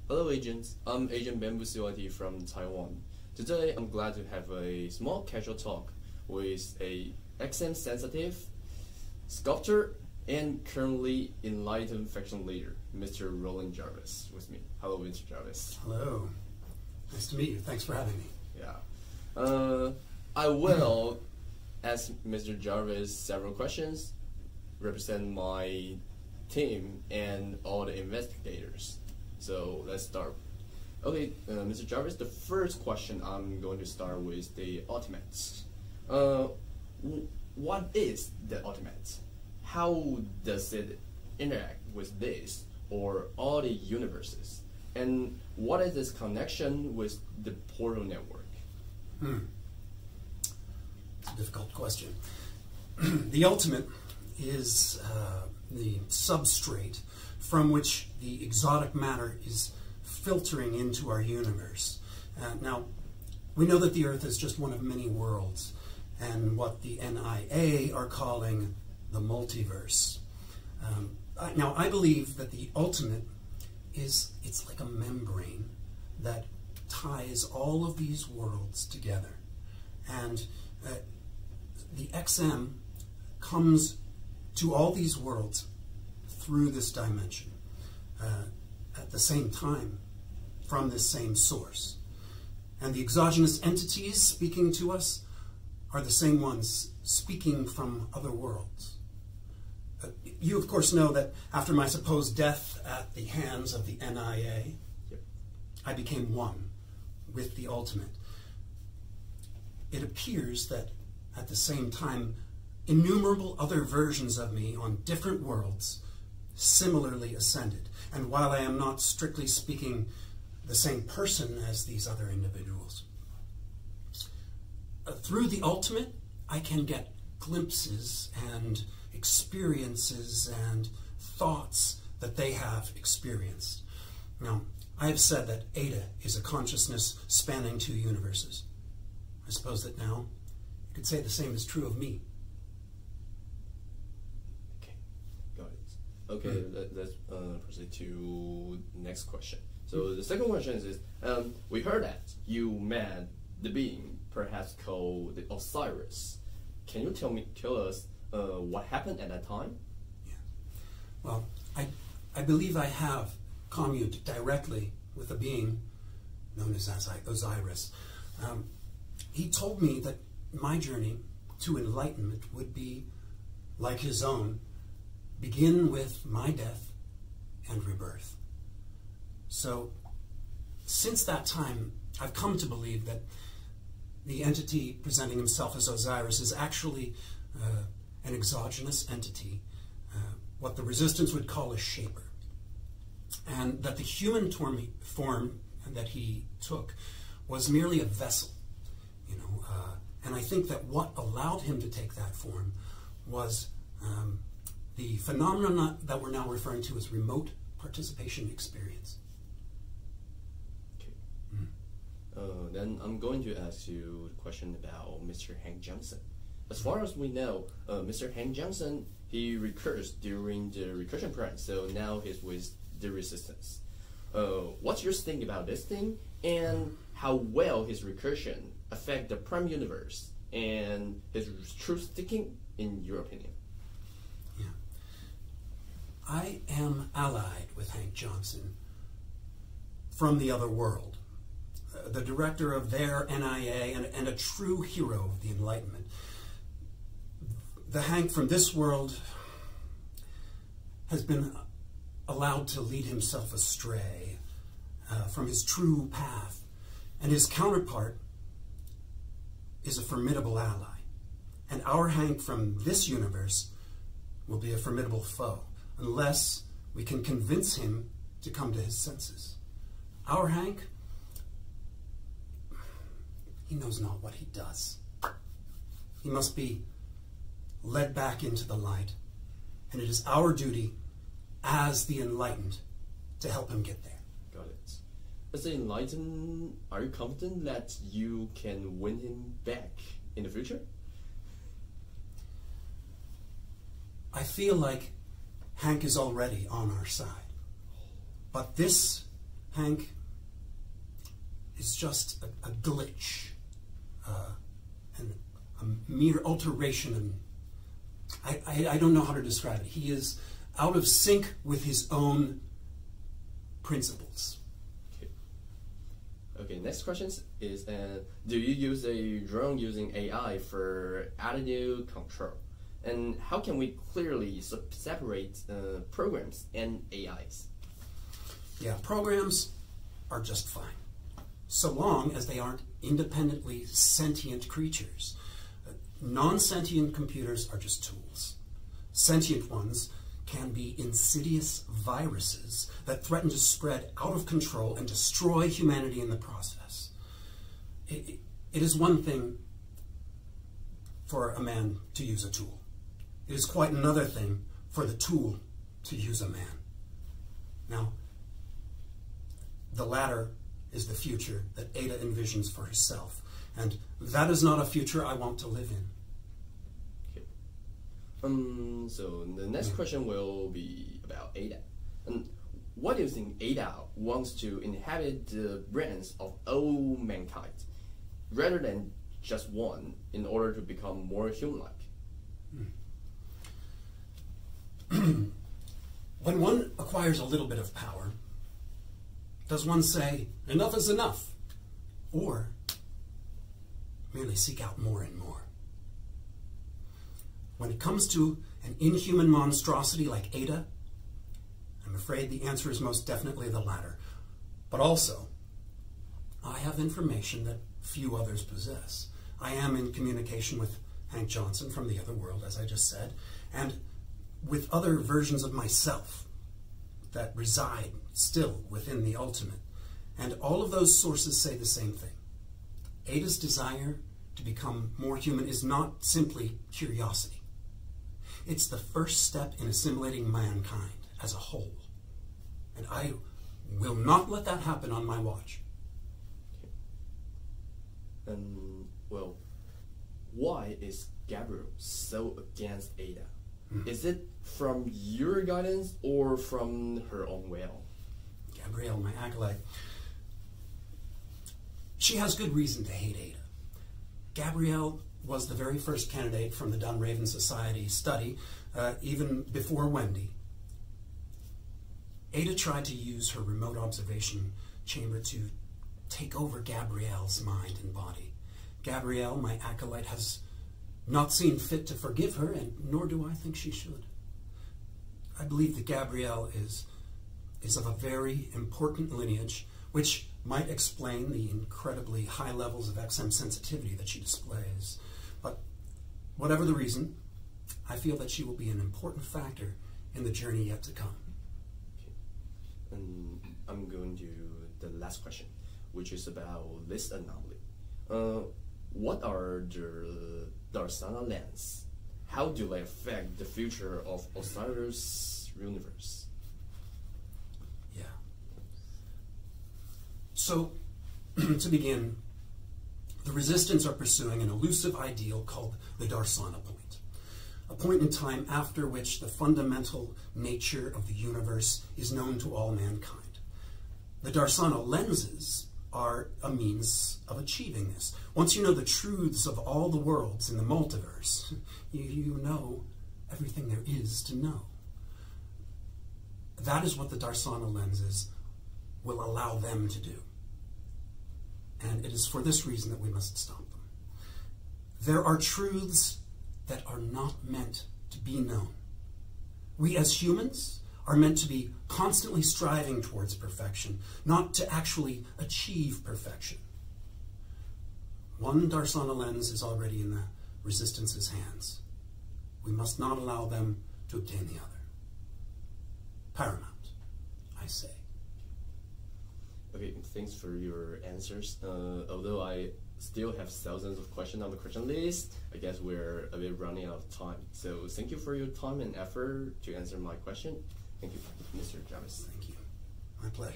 Hello, agents. I'm Agent bamboocyt from Taiwan. Today, I'm glad to have a small casual talk with a XM-sensitive sculptor and currently Enlightened faction leader, Mr. Roland Jarvis, with me. Hello, Mr. Jarvis. Hello. Nice to meet you. Thanks for having me. Yeah. I will ask Mr. Jarvis several questions, represent my team and all the investigators. So let's start. Okay, Mr. Jarvis, the first question I'm going to start with the ultimates. What is the ultimate? How does it interact with this or all the universes? And what is its connection with the portal network? It's a difficult question. The ultimate is the substrate from which the exotic matter is filtering into our universe. Now, we know that the Earth is just one of many worlds, and what the NIA are calling the multiverse. Now, I believe that the ultimate it's like a membrane that ties all of these worlds together. And the XM comes to all these worlds through this dimension at the same time from this same source. And the exogenous entities speaking to us are the same ones speaking from other worlds. You, of course, know that after my supposed death at the hands of the NIA, I became one with the ultimate. It appears that at the same time, innumerable other versions of me on different worlds similarly ascended. And while I am not strictly speaking the same person as these other individuals, through the ultimate, I can get glimpses and experiences and thoughts that they have experienced. Now, I have said that Ada is a consciousness spanning two universes. I suppose that now you could say the same is true of me. Okay, got it. Okay, let's proceed to next question. So the second question is, we heard that you met the being, perhaps called the Osiris. Can you tell us what happened at that time? Yeah. Well, I believe I have communed directly with a being known as Osiris. He told me that my journey to enlightenment would be like his own, begin with my death and rebirth. So, since that time, I've come to believe that the entity presenting himself as Osiris is actually an exogenous entity, what the resistance would call a shaper. And that the human form that he took was merely a vessel, and I think that what allowed him to take that form was the phenomenon that we're now referring to as remote participation experience. Okay. Then I'm going to ask you a question about Mr. Hank Johnson. As far as we know, Mr. Hank Johnson, he recurs during the recursion prime, so now he's with the resistance. What's your think about this thing, and how well his recursion affect the prime universe and his truth sticking, in your opinion? Yeah. I am allied with Hank Johnson from the other world, the director of their NIA and a true hero of the Enlightenment. The Hank from this world has been allowed to lead himself astray from his true path, and his counterpart is a formidable ally. And our Hank from this universe will be a formidable foe, unless we can convince him to come to his senses. Our Hank, he knows not what he does. He must be led back into the light, and it is our duty as the Enlightened to help him get there. Got it. As the Enlightened, are you confident that you can win him back in the future? I feel like Hank is already on our side. But this Hank is just a glitch, and a mere alteration, and I don't know how to describe it. He is out of sync with his own principles. Okay, next question is, do you use a drone using AI for attitude control? And how can we clearly separate programs and AIs? Yeah, programs are just fine, so long as they aren't independently sentient creatures. Non-sentient computers are just tools. Sentient ones can be insidious viruses that threaten to spread out of control and destroy humanity in the process. It is one thing for a man to use a tool. It is quite another thing for the tool to use a man. Now, the latter is the future that Ada envisions for herself, and that is not a future I want to live in. So the next question will be about Ada. And what do you think Ada wants to inhabit the brains of all mankind, rather than just one, in order to become more human-like? When one acquires a little bit of power, does one say, enough is enough? Or merely seek out more and more? When it comes to an inhuman monstrosity like Ada, I'm afraid the answer is most definitely the latter. But also, I have information that few others possess. I am in communication with Hank Johnson from the other world, as I just said, and with other versions of myself that reside still within the ultimate. And all of those sources say the same thing. Ada's desire to become more human is not simply curiosity. It's the first step in assimilating mankind as a whole. And I will not let that happen on my watch. Well, why is Gabriel so against Ada? Is it from your guidance or from her own will? Gabrielle, my acolyte, she has good reason to hate Ada. Gabrielle was the very first candidate from the Dunraven Society study, even before Wendy. Ada tried to use her remote observation chamber to take over Gabrielle's mind and body. Gabrielle, my acolyte, has not seen fit to forgive her, and nor do I think she should. I believe that Gabrielle is of a very important lineage, which might explain the incredibly high levels of XM sensitivity that she displays. But whatever the reason, I feel that she will be an important factor in the journey yet to come. Okay. And I'm going to the last question, which is about this anomaly. What are the Darsana lands? How do they affect the future of Osiris' universe? Yeah. So, to begin, the Resistance are pursuing an elusive ideal called the Darsana Point, a point in time after which the fundamental nature of the universe is known to all mankind. The Darsana lenses are a means of achieving this. Once you know the truths of all the worlds in the multiverse, you know everything there is to know. That is what the Darsana lenses will allow them to do. And it is for this reason that we must stop them. There are truths that are not meant to be known. We as humans are meant to be constantly striving towards perfection, not to actually achieve perfection. One Darsana lens is already in the Resistance's hands. We must not allow them to obtain the other. Paramount, I say. Okay, thanks for your answers. Although I still have thousands of questions on the question list, I guess we're a bit running out of time. So thank you for your time and effort to answer my question. Thank you, Mr. Jarvis. Thank you. My pleasure.